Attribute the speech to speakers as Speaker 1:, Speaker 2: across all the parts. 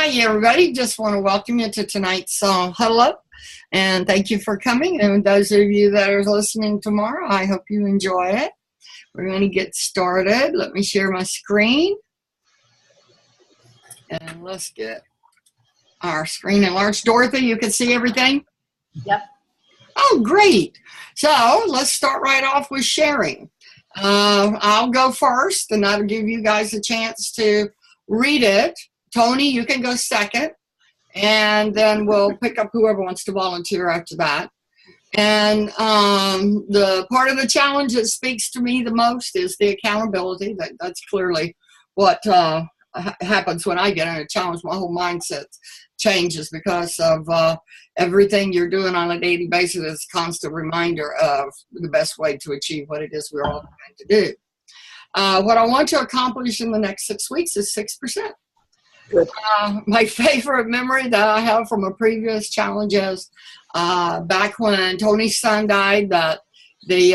Speaker 1: Hi, everybody. Just want to welcome you to tonight's Huddle Up. And thank you for coming. And those of you that are listening tomorrow, I hope you enjoy it. We're going to get started. Let me share my screen. And let's get our screen enlarged. Dorothy, you can see everything?
Speaker 2: Yep.
Speaker 1: Oh, great. So let's start right off with sharing. I'll go first, and that'll give you guys a chance to read it. Tony, you can go second, and then we'll pick up whoever wants to volunteer after that. And the part of the challenge that speaks to me the most is the accountability. That's clearly what happens when I get in a challenge. My whole mindset changes because of everything you're doing on a daily basis is a constant reminder of the best way to achieve what it is we're all trying to do. What I want to accomplish in the next 6 weeks is 6%.
Speaker 2: Good.
Speaker 1: My favorite memory that I have from a previous challenge is back when Tony's son died, that the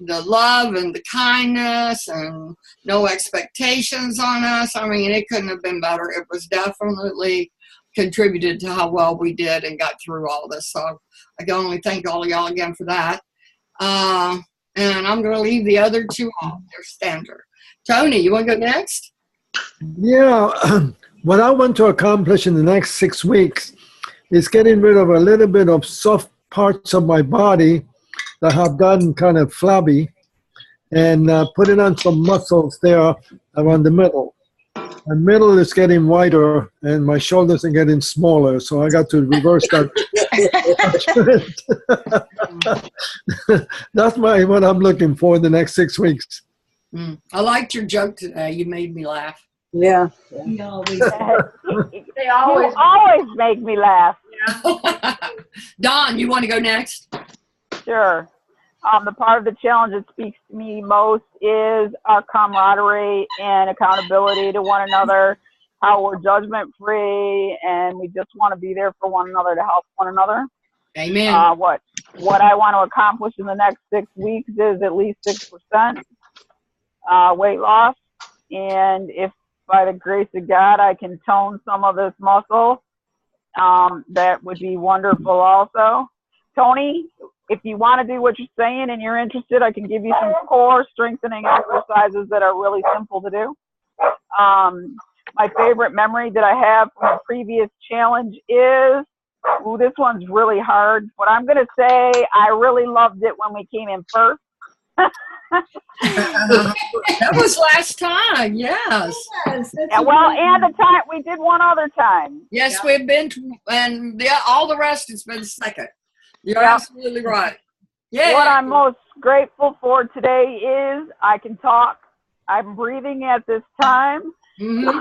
Speaker 1: love and the kindness and no expectations on us. I mean, it couldn't have been better. It was definitely contributed to how well we did and got through all this. So I can only thank all of y'all again for that. And I'm going to leave the other two off. They're standard. Tony, you want to go next?
Speaker 3: Yeah, what I want to accomplish in the next 6 weeks is getting rid of a little bit of soft parts of my body that have gotten kind of flabby and putting on some muscles there around the middle. My middle is getting wider and my shoulders are getting smaller, so I got to reverse that. That's what I'm looking for in the next 6 weeks.
Speaker 1: I liked your joke today. You made me laugh.
Speaker 2: Yeah.
Speaker 4: They always
Speaker 5: make me laugh.
Speaker 1: Don, you want to go next?
Speaker 5: Sure. The part of the challenge that speaks to me most is our camaraderie and accountability to one another, how we're judgment-free, and we just want to be there for one another to help one another.
Speaker 1: Amen.
Speaker 5: What I want to accomplish in the next 6 weeks is at least 6% weight loss, and if by the grace of God I can tone some of this muscle, that would be wonderful also. Tony, if you want to do what you're saying and you're interested, I can give you some core strengthening exercises that are really simple to do. My favorite memory that I have from a previous challenge is, this one's really hard, but I'm going to say I really loved it when we came in first.
Speaker 1: That was last time, yes.
Speaker 5: Yeah, well, and the time we did one other time.
Speaker 1: Yes, yeah. We've been, and all the rest has been second. You're absolutely right. Yeah.
Speaker 5: What I'm most grateful for today is I can talk. I'm breathing at this time.
Speaker 1: Mm-hmm.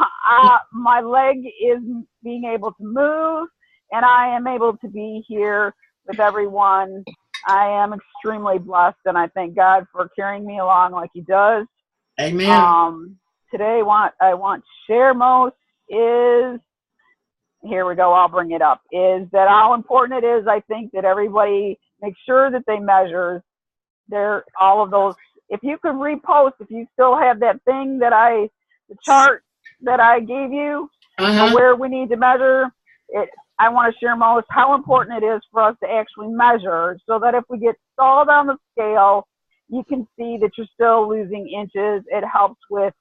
Speaker 5: My leg is being able to move, and I am able to be here with everyone. I am extremely blessed, and I thank God for carrying me along like He does.
Speaker 1: Amen.
Speaker 5: Today, I want to share most is, here we go, I'll bring it up, is that how important it is, I think, that everybody make sure that they measure all of those. If you could repost, if you still have that thing that the chart that I gave you, where we need to measure it, I want to share most how important it is for us to actually measure, so that if we get stalled on the scale, you can see that you're still losing inches. It helps with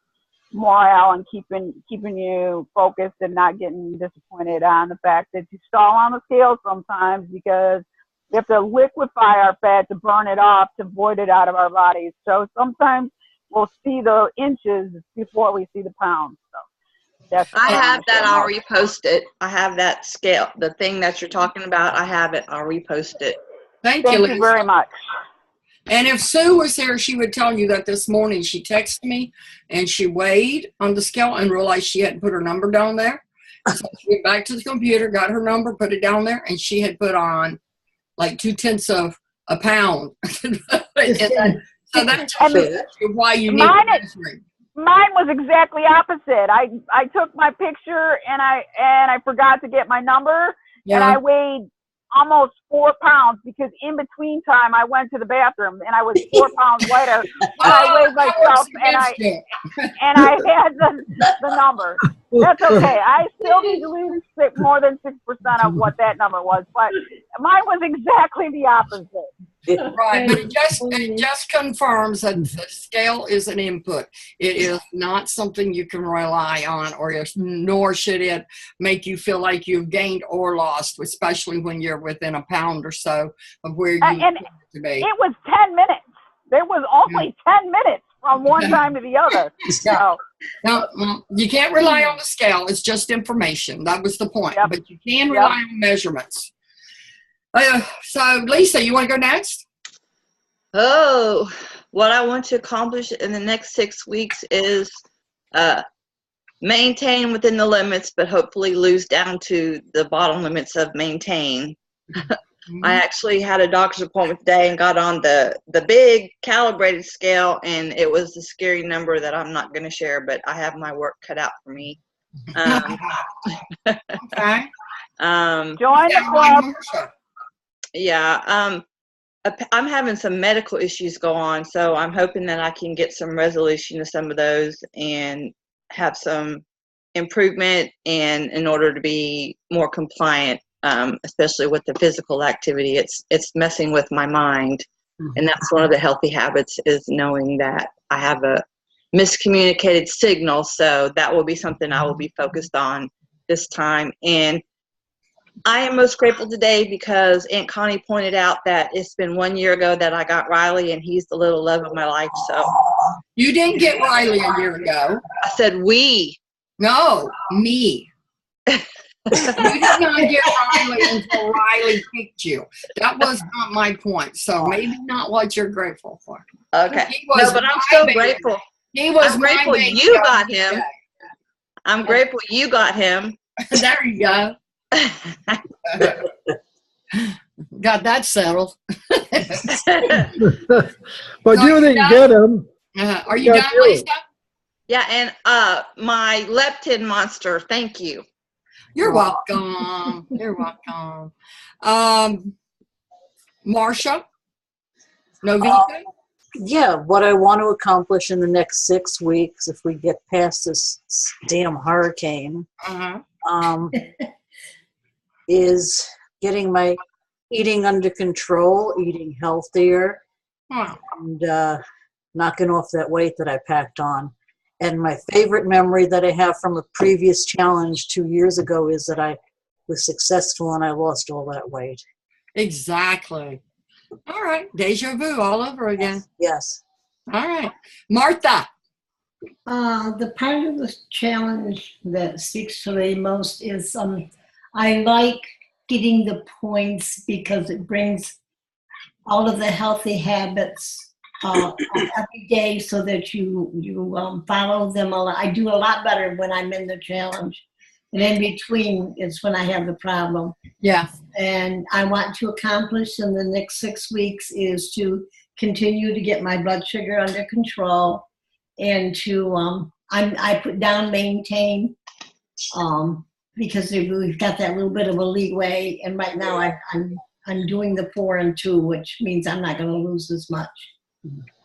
Speaker 5: morale and keeping you focused and not getting disappointed on the fact that you stall on the scale sometimes, because we have to liquefy our fat to burn it off, to void it out of our bodies. So sometimes we'll see the inches before we see the pounds. So
Speaker 4: I have that. I'll repost it. I have that scale, the thing that you're talking about. I have it. I'll repost it.
Speaker 1: Thank you
Speaker 5: very much.
Speaker 1: And if Sue was here, she would tell you that this morning she texted me and she weighed on the scale and realized she hadn't put her number down there. So she went back to the computer, got her number, put it down there, and she had put on like 0.2 of a pound. So that's why you need measuring.
Speaker 5: Mine was exactly opposite. I took my picture and I forgot to get my number, and I weighed almost 4 pounds because in between time I went to the bathroom and I was 4 pounds lighter. And I weighed myself and I had the number. That's okay. I still need to lose more than 6% of what that number was, but mine was exactly the opposite.
Speaker 1: Right, but it just confirms that the scale is an input. It is not something you can rely on, nor should it make you feel like you've gained or lost, especially when you're within a pound or so of where you need to be.
Speaker 5: It was 10 minutes. There was only 10 minutes from one time to the other. So.
Speaker 1: No, you can't rely on the scale. It's just information. That was the point. Yep. But you can rely on measurements. So, Lisa, you want to go next?
Speaker 4: Oh, what I want to accomplish in the next 6 weeks is maintain within the limits, but hopefully lose down to the bottom limits of maintain. I actually had a doctor's appointment today and got on the big calibrated scale, and it was a scary number that I'm not going to share, but I have my work cut out for me.
Speaker 1: Okay.
Speaker 5: Join the club.
Speaker 4: Yeah. I'm having some medical issues go on, so I'm hoping that I can get some resolution to some of those and have some improvement and in order to be more compliant, especially with the physical activity. It's messing with my mind, and that's one of the healthy habits is knowing that I have a miscommunicated signal, so that will be something I will be focused on this time. And I am most grateful today because Aunt Connie pointed out that it's been 1 year ago that I got Riley, and he's the little love of my life. So
Speaker 1: you didn't get Riley a year ago.
Speaker 4: I said we.
Speaker 1: No, me. You did not get Riley until Riley picked you. That was not my point. So maybe not what you're grateful for.
Speaker 4: Okay. No, but I'm still grateful.
Speaker 1: He was
Speaker 4: I'm grateful you got him. I'm grateful you got him.
Speaker 1: There you go. Got that settled.
Speaker 3: But so you didn't get him.
Speaker 1: Are you done, Lisa?
Speaker 4: Yeah, and my leptin monster. Thank you.
Speaker 1: You're welcome. You're welcome. Marsha? Novita?
Speaker 2: Yeah, what I want to accomplish in the next 6 weeks, if we get past this damn hurricane, is getting my eating under control, eating healthier, and knocking off that weight that I packed on. And my favorite memory that I have from a previous challenge 2 years ago is that I was successful and I lost all that weight.
Speaker 1: Exactly. All right. Deja vu all over again.
Speaker 2: Yes.
Speaker 1: All right. Martha.
Speaker 6: The part of the challenge that speaks to me most is I like getting the points because it brings all of the healthy habits every day so that you follow them a lot. I do a lot better when I'm in the challenge. And in between is when I have the problem.
Speaker 1: Yeah.
Speaker 6: And I want to accomplish in the next 6 weeks is to continue to get my blood sugar under control and to, I put down maintain because we've got that little bit of a leeway. And right now I'm doing the 4 and 2, which means I'm not going to lose as much.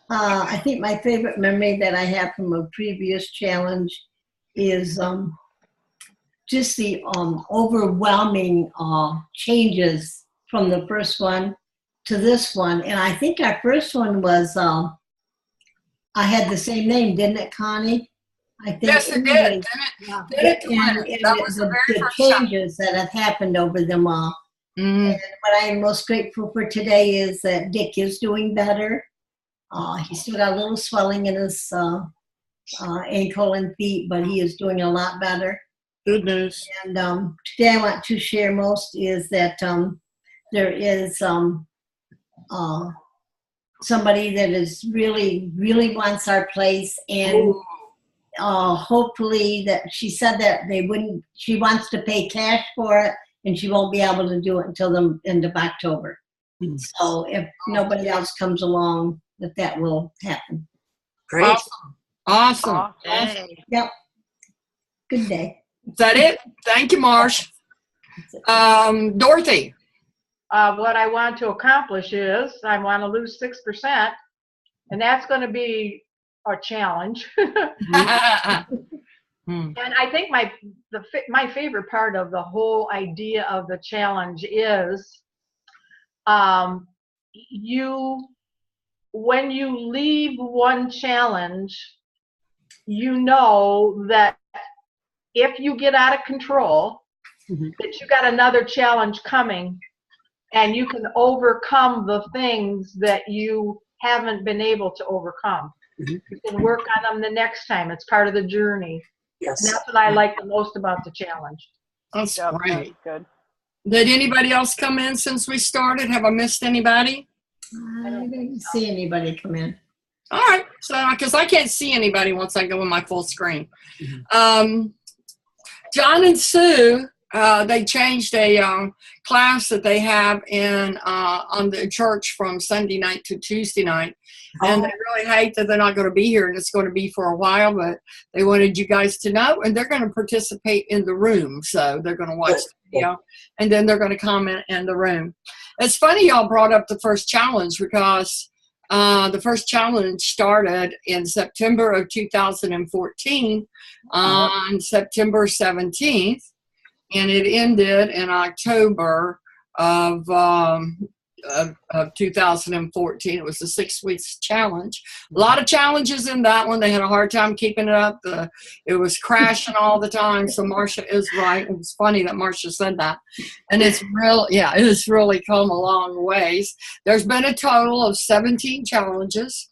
Speaker 6: I think my favorite memory that I have from a previous challenge is just the overwhelming changes from the first one to this one. And I think our first one was, I had the same name, didn't it, Connie? I think
Speaker 1: yes, it did.
Speaker 6: That was the very first changes that have happened over them all. And what I am most grateful for today is that Dick is doing better. He's still got a little swelling in his ankle and feet, but he is doing a lot better.
Speaker 1: Good news.
Speaker 6: And today I want to share most is that there is somebody that is really wants our place, and hopefully that she said that she wants to pay cash for it, and she won't be able to do it until the end of October. So if nobody else comes along, that will happen.
Speaker 2: Great.
Speaker 1: Awesome.
Speaker 6: Yep. Good day.
Speaker 1: Is that it? Thank you, Marsh. Dorothy.
Speaker 7: what I want to accomplish is I want to lose 6%, and that's going to be a challenge. And I think my favorite part of the whole idea of the challenge is when you leave one challenge, you know that if you get out of control, that you got another challenge coming, and you can overcome the things that you haven't been able to overcome. You can work on them the next time. It's part of the journey.
Speaker 2: Yes.
Speaker 7: And that's what I like the most about the challenge.
Speaker 1: That's
Speaker 5: Yep,
Speaker 1: great.
Speaker 5: that's good.
Speaker 1: Did anybody else come in since we started? Have I missed anybody?
Speaker 6: I didn't see anybody come in.
Speaker 1: All right, so because I can't see anybody once I go in my full screen. John and Sue, they changed a class that they have in on the church from Sunday night to Tuesday night, and they really hate that they're not going to be here, and it's going to be for a while. But they wanted you guys to know, and they're going to participate in the room. So they're going to watch the video, and then they're going to comment in the room. It's funny y'all brought up the first challenge because the first challenge started in September of 2014 on September 17th, and it ended in October of 2014. It was a 6 weeks challenge. A lot of challenges in that one. They had a hard time keeping it up. It was crashing all the time. So Marcia is right. It was funny that Marcia said that. And it's real, yeah, it has really come a long ways. There's been a total of 17 challenges,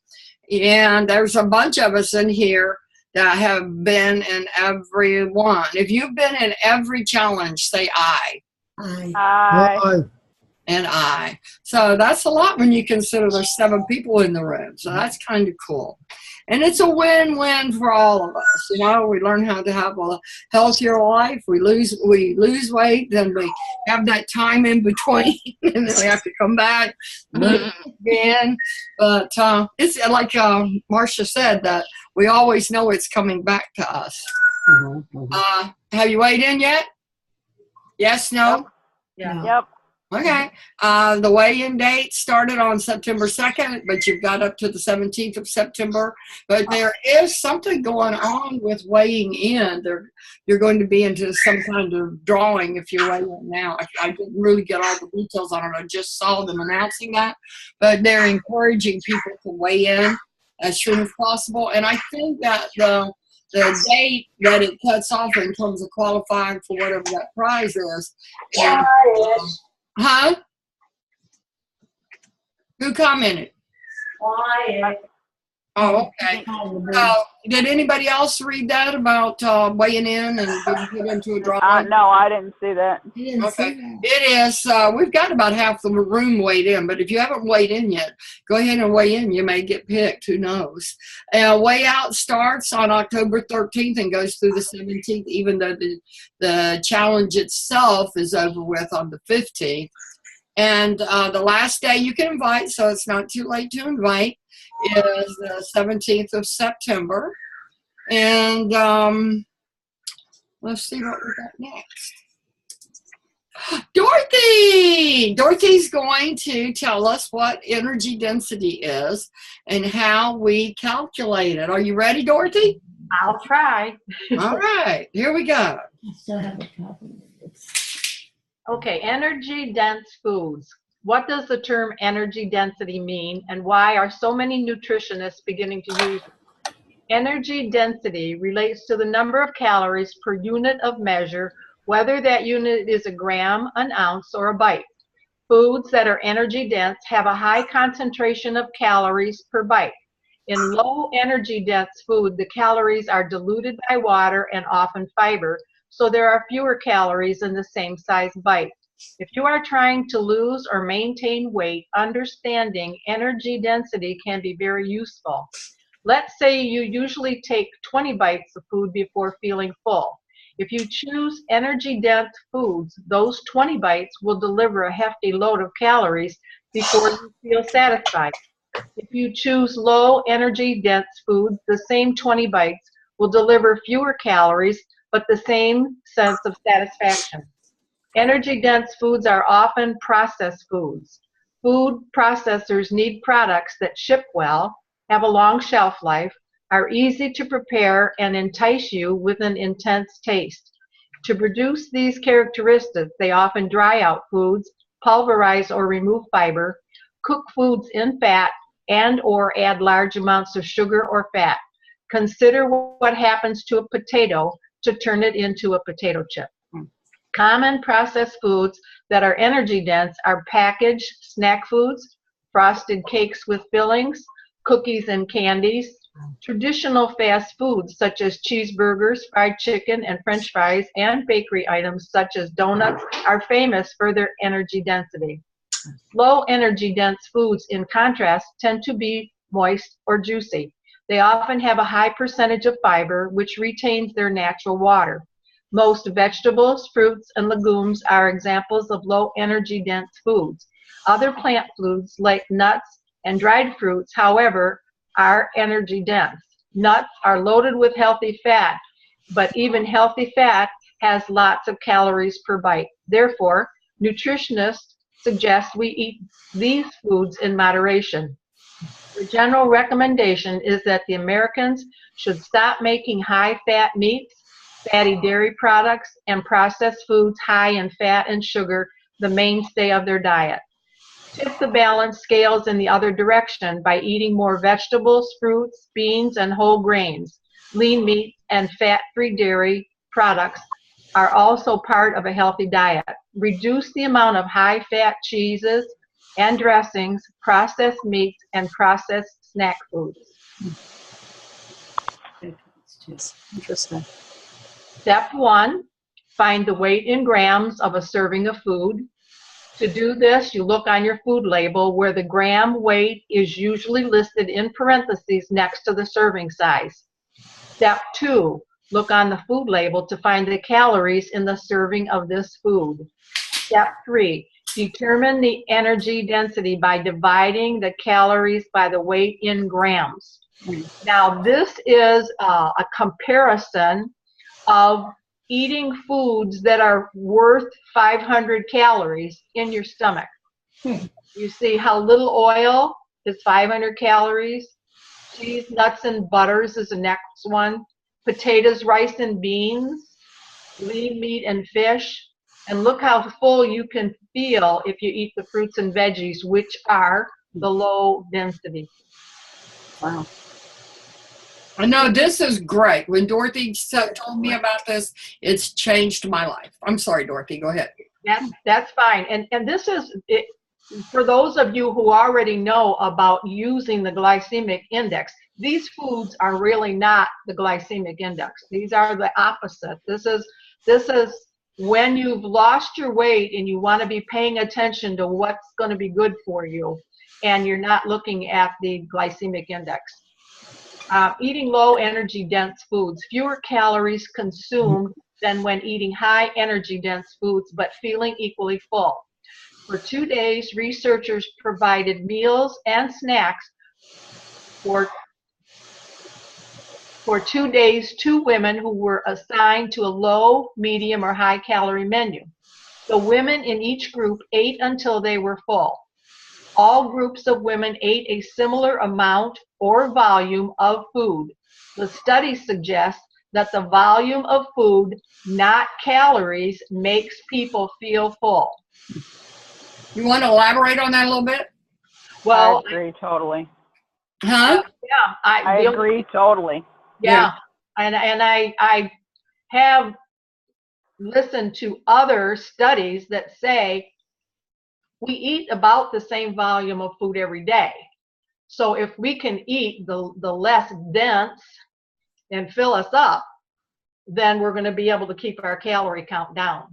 Speaker 1: and there's a bunch of us in here that have been in every one. If you've been in every challenge, say aye.
Speaker 6: Aye.
Speaker 5: Aye.
Speaker 1: And I. So that's a lot when you consider there's 7 people in the room. So that's kind of cool. And it's a win-win for all of us. You know, we learn how to have a healthier life. We lose weight, then we have that time in between, and then we have to come back again. But it's like Marcia said, that we always know it's coming back to us. Have you weighed in yet? Yes, no?
Speaker 7: Yeah.
Speaker 5: Yep.
Speaker 1: Okay. The weigh-in date started on September 2nd, but you've got up to the 17th of September. But there is something going on with weighing in. You're going to be into some kind of drawing if you weigh in now. I didn't really get all the details on it. I just saw them announcing that. But they're encouraging people to weigh in as soon as possible. And I think that the date that it cuts off in terms of qualifying for whatever that prize is. Huh? Who commented? Oh, okay. Did anybody else read that about weighing in and being put into a drawing?
Speaker 5: No, I didn't see that.
Speaker 1: Okay. It is. We've got about half the room weighed in, but if you haven't weighed in yet, go ahead and weigh in. You may get picked. Who knows? Weigh out starts on October 13th and goes through the 17th, even though the challenge itself is over with on the 15th. And the last day you can invite, so it's not too late to invite, is the 17th of September. And let's see what we got next. Dorothy! Dorothy's going to tell us what energy density is and how we calculate it. Are you ready, Dorothy?
Speaker 7: I'll try.
Speaker 1: All right, here we go.
Speaker 6: I still have a problem with this.
Speaker 7: Okay, energy dense foods. What does the term energy density mean, and why are so many nutritionists beginning to use it? Energy density relates to the number of calories per unit of measure, whether that unit is a gram, an ounce, or a bite. Foods that are energy dense have a high concentration of calories per bite. In low energy dense food, the calories are diluted by water and often fiber, so there are fewer calories in the same size bite. If you are trying to lose or maintain weight, understanding energy density can be very useful. Let's say you usually take 20 bites of food before feeling full. If you choose energy-dense foods, those 20 bites will deliver a hefty load of calories before you feel satisfied. If you choose low energy-dense foods, the same 20 bites will deliver fewer calories, but the same sense of satisfaction. Energy-dense foods are often processed foods. Food processors need products that ship well, have a long shelf life, are easy to prepare, and entice you with an intense taste. To produce these characteristics, they often dry out foods, pulverize or remove fiber, cook foods in fat, and or add large amounts of sugar or fat. Consider what happens to a potato to turn it into a potato chip. Common processed foods that are energy dense are packaged snack foods, frosted cakes with fillings, cookies and candies. Traditional fast foods such as cheeseburgers, fried chicken, and French fries, and bakery items such as donuts are famous for their energy density. Low energy dense foods, in contrast, tend to be moist or juicy. They often have a high percentage of fiber, which retains their natural water. Most vegetables, fruits, and legumes are examples of low energy dense foods. Other plant foods like nuts and dried fruits, however, are energy dense. Nuts are loaded with healthy fat, but even healthy fat has lots of calories per bite. Therefore, nutritionists suggest we eat these foods in moderation. The general recommendation is that the Americans should stop making high-fat meats, fatty dairy products, and processed foods high in fat and sugar the mainstay of their diet. Tip the balance scales in the other direction by eating more vegetables, fruits, beans, and whole grains. Lean meat and fat-free dairy products are also part of a healthy diet. Reduce the amount of high-fat cheeses and dressings, processed meats, and processed snack foods.
Speaker 2: Interesting.
Speaker 7: Step 1, find the weight in grams of a serving of food. To do this, you look on your food label where the gram weight is usually listed in parentheses next to the serving size. Step 2, look on the food label to find the calories in the serving of this food. Step 3, determine the energy density by dividing the calories by the weight in grams. Now, this is a comparison of eating foods that are worth 500 calories in your stomach. You see how little oil is 500 calories. Cheese, nuts, and butters is the next one. Potatoes, rice, and beans. Lean meat and fish. And look how full you can feel if you eat the fruits and veggies, which are the low density.
Speaker 2: Wow.
Speaker 1: I know this is great. When Dorothy told me about this, it's changed my life. I'm sorry, Dorothy, go ahead.
Speaker 7: That's fine. And this is, for those of you who already know about using the glycemic index, these foods are really not the glycemic index. These are the opposite. This is when you've lost your weight and you want to be paying attention to what's going to be good for you, and you're not looking at the glycemic index. Eating low energy dense foods, fewer calories consumed than when eating high energy dense foods, but feeling equally full. For 2 days, researchers provided meals and snacks for 2 days to women who were assigned to a low, medium, or high calorie menu. The women in each group ate until they were full. All groups of women ate a similar amount or volume of food. The study suggests that the volume of food, not calories, makes people feel full.
Speaker 1: You want to elaborate on that a little bit?
Speaker 7: Well,
Speaker 5: I agree totally.
Speaker 1: Huh?
Speaker 7: Yeah,
Speaker 5: I agree totally.
Speaker 7: Yeah, and I have listened to other studies that say we eat about the same volume of food every day. So if we can eat the less dense and fill us up, then we're going to be able to keep our calorie count down.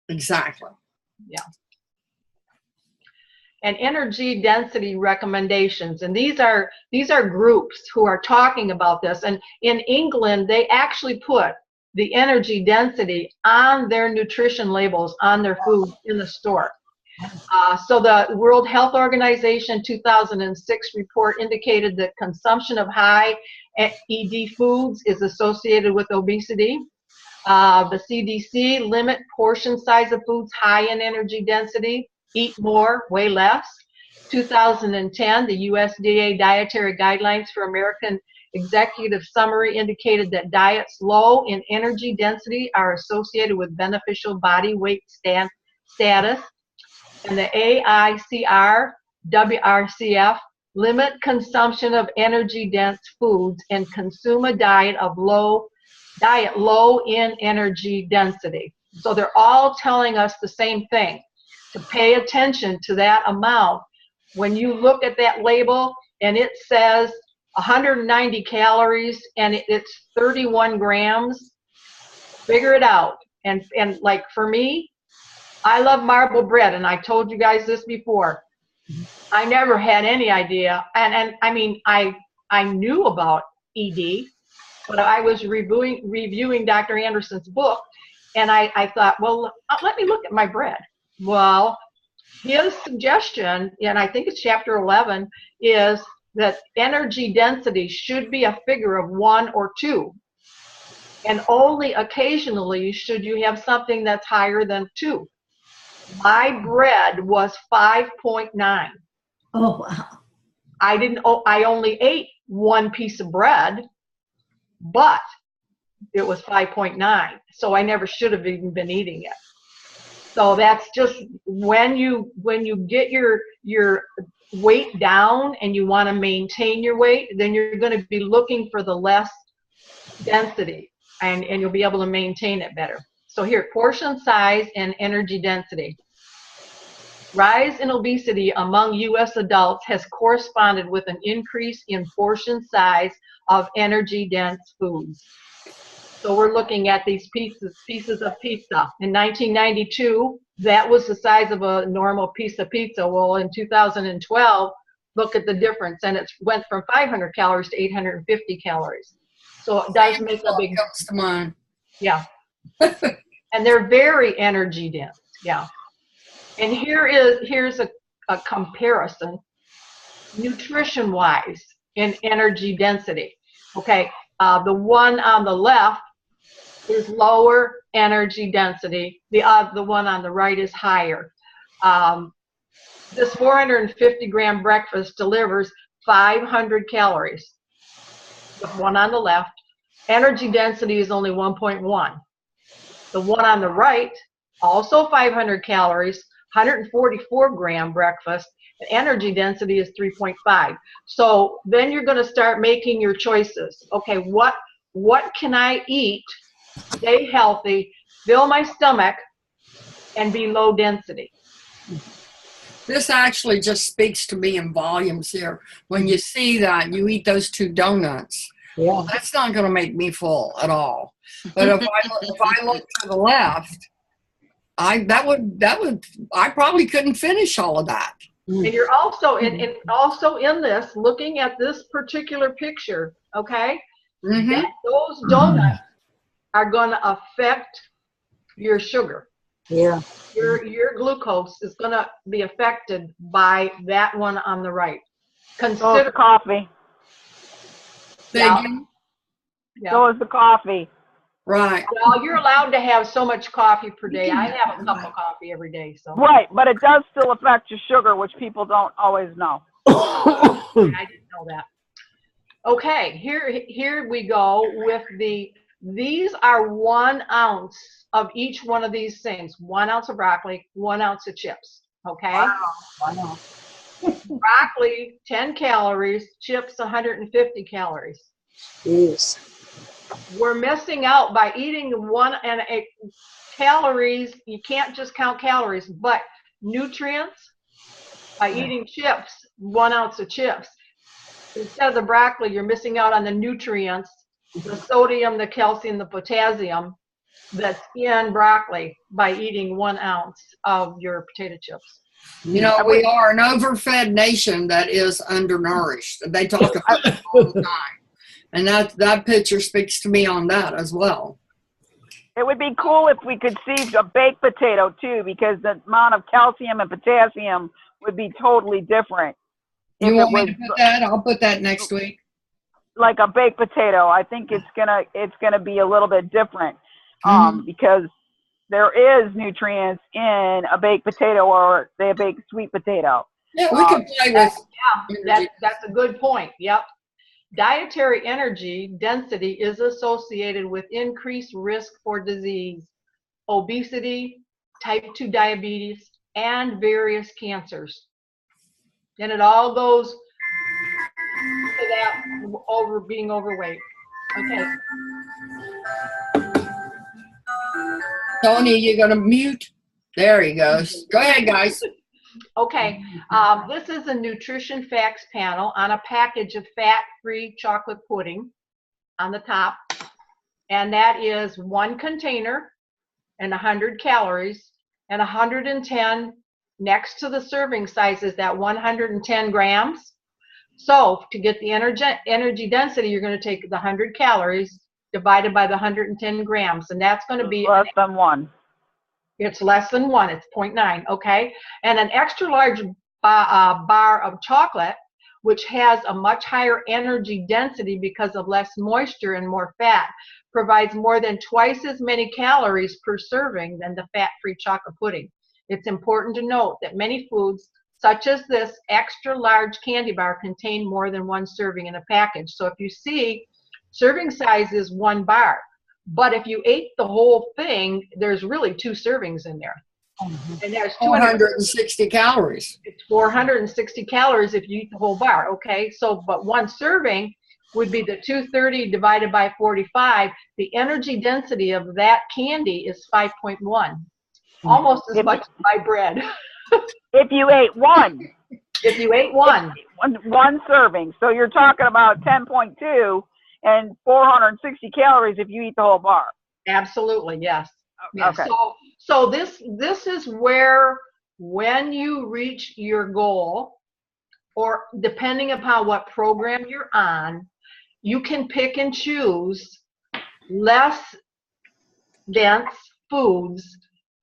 Speaker 1: Exactly.
Speaker 7: Yeah. And energy density recommendations, and these are groups who are talking about this. And in England, they actually put the energy density on their nutrition labels on their food in the store. So the World Health Organization 2006 report indicated that consumption of high ED foods is associated with obesity. The CDC, limit portion size of foods high in energy density, eat more, weigh less. 2010, the USDA Dietary Guidelines for American Executive Summary indicated that diets low in energy density are associated with beneficial body weight status. And the AICR, WRCF, limit consumption of energy-dense foods and consume a diet low in energy density. So they're all telling us the same thing, to pay attention to that amount. When you look at that label and it says 190 calories and it's 31 grams, figure it out. And like for me, I love marble bread, and I told you guys this before. I never had any idea, and I mean, I knew about ED, but I was reviewing Dr. Anderson's book, and I thought, well, let me look at my bread. Well, his suggestion, and I think it's chapter 11, is that energy density should be a figure of 1 or 2, and only occasionally should you have something that's higher than 2. My bread was 5.9.
Speaker 6: Oh, wow.
Speaker 7: I only ate 1 piece of bread, but it was 5.9. So I never should have even been eating it. So that's just when you get your weight down and you want to maintain your weight, then you're going to be looking for the less density, and you'll be able to maintain it better. So here, portion size and energy density. Rise in obesity among U.S. adults has corresponded with an increase in portion size of energy-dense foods. So we're looking at these pieces of pizza. In 1992, that was the size of a normal piece of pizza. Well, in 2012, look at the difference, and it went from 500 calories to 850 calories. So it does make a big
Speaker 1: difference to mine.
Speaker 7: Yeah. And they're very energy dense. Yeah. And here's a comparison, nutrition wise, in energy density. Okay, the one on the left is lower energy density. The one on the right is higher. This 450 gram breakfast delivers 500 calories. The one on the left, energy density is only 1.1. The one on the right, also 500 calories, 144 gram breakfast, and energy density is 3.5. So then you're going to start making your choices. Okay, what can I eat, stay healthy, fill my stomach, and be low density?
Speaker 1: This actually just speaks to me in volumes here. When you see that, you eat those 2 donuts,
Speaker 2: Yeah.
Speaker 1: well, that's not going to make me full at all. But if I look to the left, I probably couldn't finish all of that.
Speaker 7: And you're also in this, looking at this particular picture, okay?
Speaker 1: Mm-hmm.
Speaker 7: That those donuts are going to affect your sugar.
Speaker 2: Yeah.
Speaker 7: Your glucose is going to be affected by that one on the right.
Speaker 5: So is
Speaker 7: Consider
Speaker 5: the coffee.
Speaker 7: Yeah.
Speaker 5: Yeah. So is the coffee.
Speaker 1: Right.
Speaker 7: Well, you're allowed to have so much coffee per day. I have a cup of coffee every day. So
Speaker 5: Right, but it does still affect your sugar, which people don't always know.
Speaker 7: I didn't know that. Okay, here we go with these are 1 ounce of each one of these things. 1 ounce of broccoli, 1 ounce of chips. Okay.
Speaker 2: Wow.
Speaker 7: Broccoli, 10 calories, chips, 150 calories.
Speaker 2: Jeez.
Speaker 7: We're missing out by eating calories. You can't just count calories, but nutrients by eating chips, 1 ounce of chips. Instead of the broccoli, you're missing out on the nutrients, the sodium, the calcium, the potassium that's in broccoli by eating 1 ounce of your potato chips.
Speaker 1: You know, we are an overfed nation that is undernourished. They talk about it all the time. And that picture speaks to me on that as well.
Speaker 5: It would be cool if we could see a baked potato too, because the amount of calcium and potassium would be totally different.
Speaker 1: You want me to put that? I'll put that next week.
Speaker 5: Like a baked potato, I think it's gonna be a little bit different. because there is nutrients in a baked potato or say a baked sweet potato.
Speaker 1: Yeah, we could play with.
Speaker 7: That's a good point. Yep. Dietary energy density is associated with increased risk for disease, obesity, type 2 diabetes, and various cancers. And it all goes to that being overweight. Okay.
Speaker 1: Tony, you're going to mute? There he goes. Go ahead, guys.
Speaker 7: Okay, this is a nutrition facts panel on a package of fat-free chocolate pudding on the top, and that is 1 container and 100 calories, and 110 next to the serving size is that 110 grams. So to get the energy density, you're going to take the 100 calories divided by the 110 grams, and that's going to be
Speaker 5: less than 1.
Speaker 7: It's less than 1. It's 0.9, okay? And an extra large bar of chocolate, which has a much higher energy density because of less moisture and more fat, provides more than twice as many calories per serving than the fat-free chocolate pudding. It's important to note that many foods, such as this extra large candy bar, contain more than 1 serving in a package. So if you see, serving size is 1 bar. But if you ate the whole thing, there's really 2 servings in there. And there's
Speaker 1: 460 calories.
Speaker 7: It's 460 calories if you eat the whole bar, okay? So, but 1 serving would be the 230 divided by 45. The energy density of that candy is 5.1, almost as much as my bread.
Speaker 5: If you ate 1.
Speaker 7: If you ate 1.
Speaker 5: 1 serving. So you're talking about 10.2. And 460 calories if you eat the whole bar.
Speaker 7: Absolutely, yes. Yeah.
Speaker 5: Okay.
Speaker 7: So this is where, when you reach your goal, or depending upon what program you're on, you can pick and choose less dense foods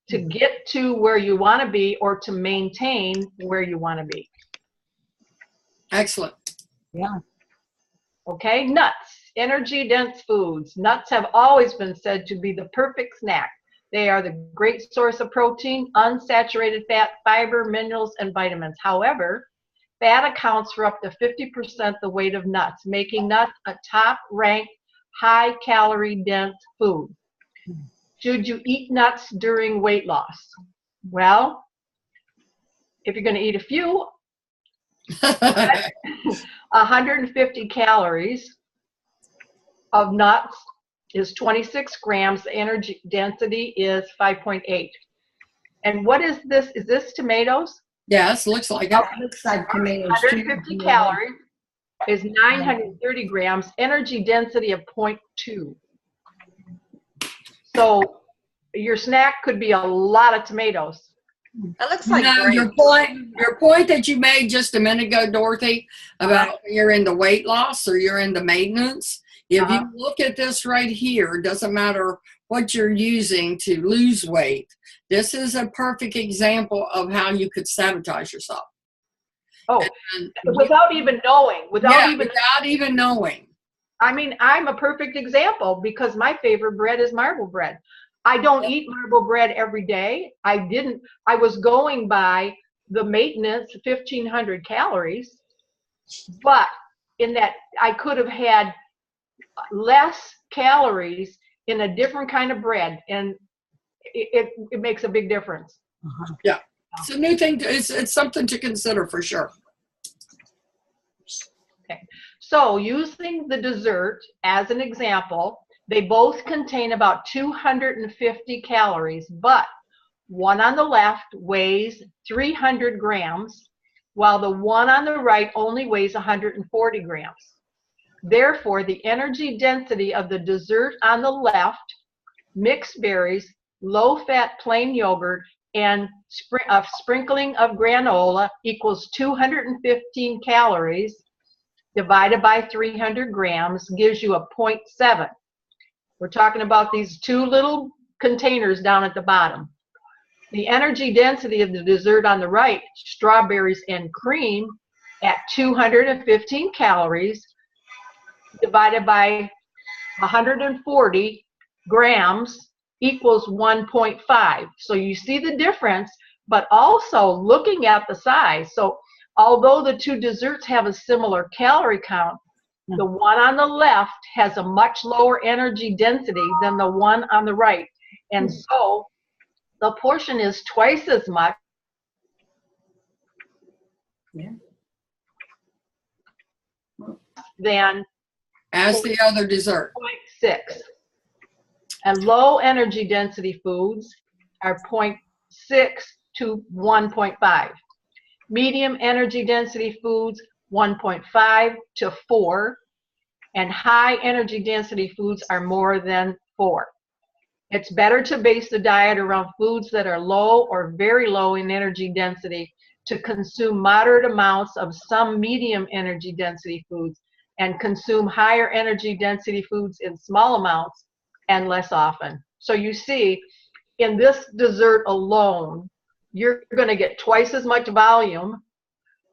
Speaker 7: to get to where you want to be or to maintain where you want to be.
Speaker 1: Excellent.
Speaker 2: Yeah.
Speaker 7: Okay, nuts. Energy dense foods. Nuts have always been said to be the perfect snack. They are the great source of protein, unsaturated fat, fiber, minerals, and vitamins. However, fat accounts for up to 50% the weight of nuts, making nuts a top-ranked, high-calorie dense food. Should you eat nuts during weight loss? Well, if you're going to eat a few, 150 calories of nuts is 26 grams. The energy density is 5.8. And what is this? Is this tomatoes?
Speaker 1: Yes, looks like it.
Speaker 6: Looks like tomatoes.
Speaker 7: 150 calories is 930 grams. Energy density of 0.2. So your snack could be a lot of tomatoes.
Speaker 4: That looks like
Speaker 1: your point that you made just a minute ago, Dorothy, about you're into weight loss or you're into maintenance. If you look at this right here, it doesn't matter what you're using to lose weight. This is a perfect example of how you could sabotage yourself.
Speaker 7: Oh, without even knowing. Without
Speaker 1: even knowing.
Speaker 7: I mean, I'm a perfect example because my favorite bread is marble bread. I don't eat marble bread every day. I was going by the maintenance 1,500 calories, but in that I could have had less calories in a different kind of bread, and it makes a big difference.
Speaker 1: Yeah, it's a new thing. It's something to consider for sure.
Speaker 7: Okay, so using the dessert as an example, they both contain about 250 calories, but one on the left weighs 300 grams, while the one on the right only weighs 140 grams. Therefore, the energy density of the dessert on the left, mixed berries, low-fat plain yogurt, and a sprinkling of granola equals 215 calories divided by 300 grams gives you a 0.7. We're talking about these 2 little containers down at the bottom. The energy density of the dessert on the right, strawberries and cream, at 215 calories divided by 140 grams equals 1.5. So you see the difference, but also looking at the size. So although the two desserts have a similar calorie count, the one on the left has a much lower energy density than the one on the right. And so the portion is twice as much than
Speaker 1: as the other dessert.
Speaker 7: 0.6. And low energy density foods are 0.6 to 1.5. Medium energy density foods, 1.5 to 4. And high energy density foods are more than 4. It's better to base the diet around foods that are low or very low in energy density, to consume moderate amounts of some medium energy density foods, and consume higher energy density foods in small amounts and less often. So you see, in this dessert alone, you're going to get twice as much volume,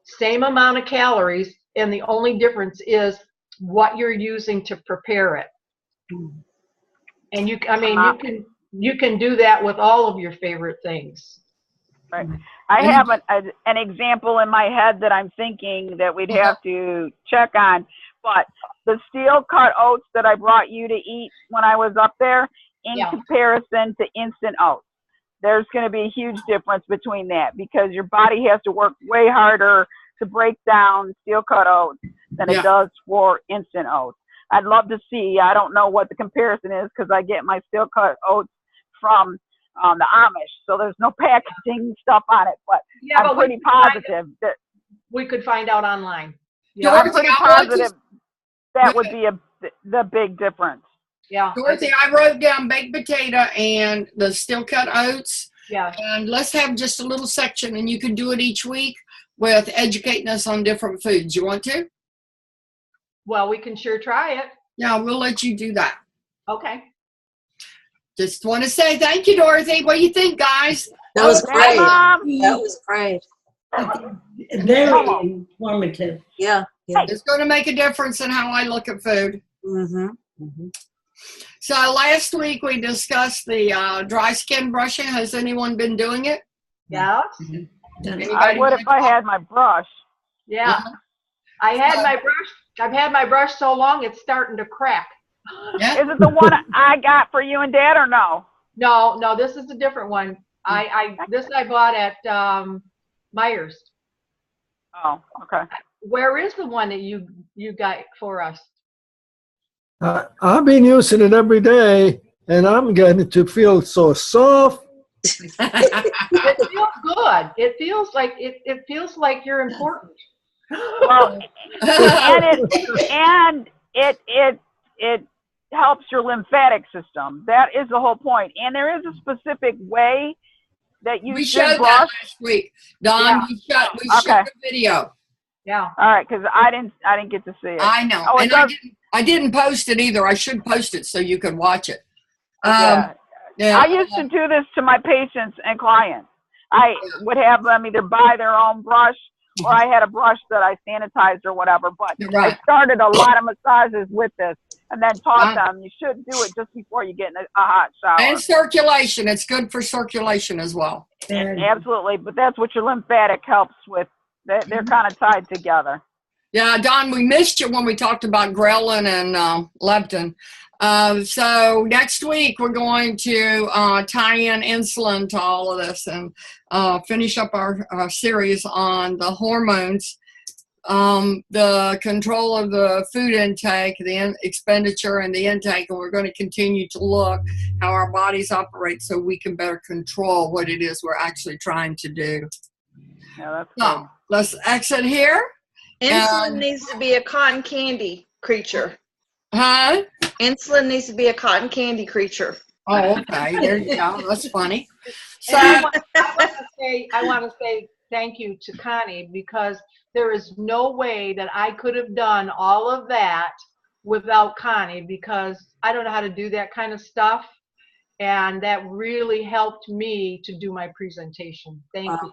Speaker 7: same amount of calories, and the only difference is what you're using to prepare it. And you can do that with all of your favorite things.
Speaker 5: Right. I have an example in my head that I'm thinking that we'd have to check on, but the steel cut oats that I brought you to eat when I was up there, in comparison to instant oats, there's going to be a huge difference between that, because your body has to work way harder to break down steel cut oats than it does for instant oats. I'd love to see. I don't know what the comparison is, because I get my steel cut oats from the Amish, so there's no packaging stuff on it, but I'm pretty positive that
Speaker 7: we could find out online.
Speaker 5: I'm pretty positive that would be the big difference.
Speaker 7: Yeah.
Speaker 1: Dorothy, I wrote down baked potato and the steel cut oats.
Speaker 7: Yeah.
Speaker 1: And let's have just a little section, and you can do it each week with educating us on different foods. You want to?
Speaker 7: Well, we can sure try it.
Speaker 1: Yeah, we'll let you do that.
Speaker 7: Okay.
Speaker 1: Just want to say thank you, Dorothy. What do you think, guys?
Speaker 2: That was great.
Speaker 5: Mom.
Speaker 2: That was great.
Speaker 6: Very informative.
Speaker 2: Yeah.
Speaker 1: It's going to make a difference in how I look at food. So last week we discussed the dry skin brushing. Has anyone been doing it?
Speaker 7: Yeah.
Speaker 5: I would if I had my brush.
Speaker 7: Yeah. I had my brush. I've had my brush so long it's starting to crack.
Speaker 1: Yeah.
Speaker 5: Is it the one I got for you and Dad, or no?
Speaker 7: No, this is a different one. This I bought at Myers.
Speaker 5: Oh, okay.
Speaker 7: Where is the one that you got for us?
Speaker 3: I've been using it every day, and I'm getting to feel so soft.
Speaker 7: It feels good. It feels like you're important.
Speaker 5: Well, and it helps your lymphatic system. That is the whole point. And there is a specific way that you
Speaker 1: we
Speaker 5: should
Speaker 1: showed
Speaker 5: brush.
Speaker 1: that last week. Don, we showed the video.
Speaker 7: Yeah.
Speaker 5: All right, because I didn't get to see it.
Speaker 1: I know.
Speaker 5: Oh,
Speaker 1: and I didn't post it either. I should post it so you could watch it.
Speaker 5: I used to do this to my patients and clients. I would have them either buy their own brush, or I had a brush that I sanitized or whatever. But I started a lot of massages with this, and then taught them you should do it just before you get in a hot shower.
Speaker 1: And circulation. It's good for circulation as well.
Speaker 5: Absolutely. But that's what your lymphatic helps with. They're kind of tied together.
Speaker 1: Yeah, Don, we missed you when we talked about ghrelin and leptin. So next week we're going to tie in insulin to all of this and finish up our series on the hormones, the control of the food intake, the expenditure and the intake, and we're going to continue to look how our bodies operate so we can better control what it is we're actually trying to do.
Speaker 5: Yeah, that's
Speaker 1: so let's exit here.
Speaker 4: Insulin needs to be a cotton candy creature.
Speaker 1: Huh?
Speaker 4: Insulin needs to be a cotton candy creature.
Speaker 1: Oh, okay. There you go. That's funny. So
Speaker 7: I want to say thank you to Connie, because there is no way that I could have done all of that without Connie, because I don't know how to do that kind of stuff. And that really helped me to do my presentation. Thank you.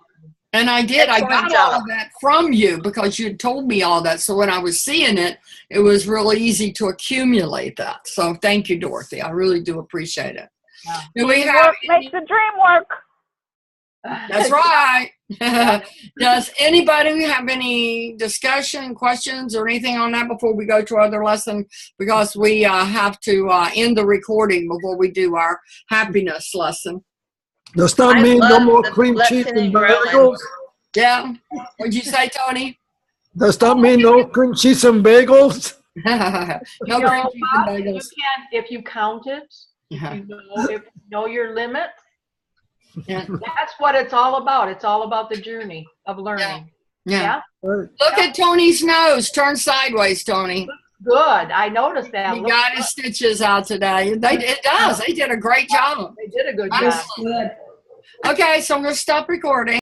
Speaker 1: And I did. I got all of that from you because you told me all that. So when I was seeing it, it was really easy to accumulate that. So thank you, Dorothy. I really do appreciate it. Do we have
Speaker 5: Teamwork makes the dream work.
Speaker 1: That's right. Does anybody have any discussion, questions, or anything on that before we go to our other lesson? Because we have to end the recording before we do our happiness lesson.
Speaker 3: Does that
Speaker 4: I
Speaker 3: mean no
Speaker 4: love
Speaker 3: more
Speaker 4: the
Speaker 3: cream cheese
Speaker 4: lesson in
Speaker 3: and
Speaker 4: grilling.
Speaker 3: bagels?
Speaker 1: Yeah. What'd you say, Tony?
Speaker 3: Does that mean no cream cheese and bagels?
Speaker 1: No
Speaker 7: You know,
Speaker 1: cream cheese and
Speaker 7: Bob, you
Speaker 1: bagels.
Speaker 7: can, if you count it,
Speaker 1: Yeah.
Speaker 7: if you know your limits,
Speaker 1: Yeah.
Speaker 7: that's what it's all about. It's all about the journey of learning.
Speaker 1: Yeah.
Speaker 3: Right.
Speaker 1: Look at Tony's nose. Turn sideways, Tony.
Speaker 7: Good. I noticed that.
Speaker 1: He
Speaker 7: Look,
Speaker 1: got his stitches out today. It does. They did a great job.
Speaker 7: they did a good
Speaker 1: Excellent.
Speaker 7: job.
Speaker 6: Good.
Speaker 1: Okay, so I'm going to stop recording.